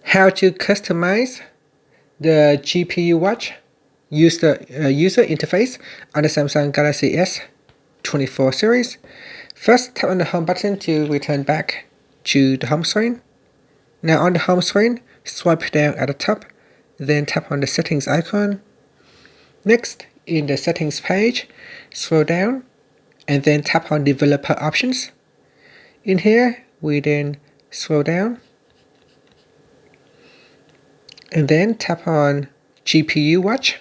How to customize the GPU watch user interface on the Samsung Galaxy S24 series. First, tap on the home button to return back to the home screen. Now on the home screen, swipe down at the top, then tap on the settings icon. Next, in the settings page, scroll down and then tap on developer options. In here, we then scroll down and then tap on GPU watch.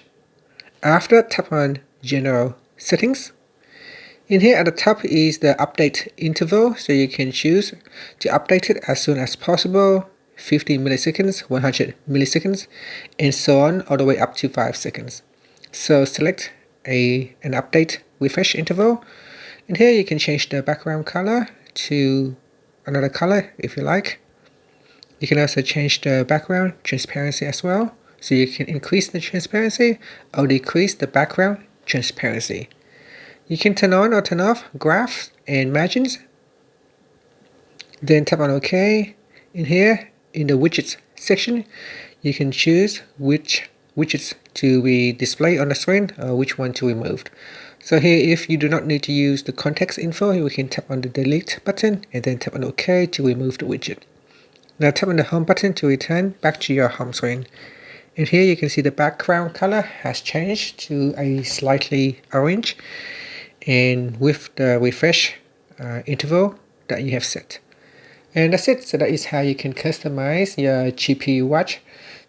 After, tap on general settings. In here at the top is the update interval, so you can choose to update it as soon as possible, 50 milliseconds, 100 milliseconds, and so on all the way up to 5 seconds. So select an update refresh interval. In here you can change the background color to another color if you like. You can also change the background transparency as well, so you can increase the transparency or decrease the background transparency. You can turn on or turn off graphs and margins. Then tap on OK. In here, in the widgets section, you can choose which widgets to be displayed on the screen or which one to be removed. So here, if you do not need to use the context info, we can tap on the delete button and then tap on OK to remove the widget. Now tap on the home button to return back to your home screen. And here you can see the background color has changed to a slightly orange, and with the refresh interval that you have set. And that's it. So that is how you can customize your GPU watch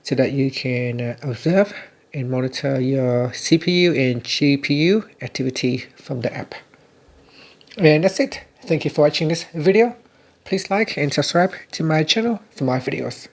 so that you can observe and monitor your CPU and GPU activity from the app. And that's it. Thank you for watching this video. Please like and subscribe to my channel for more videos.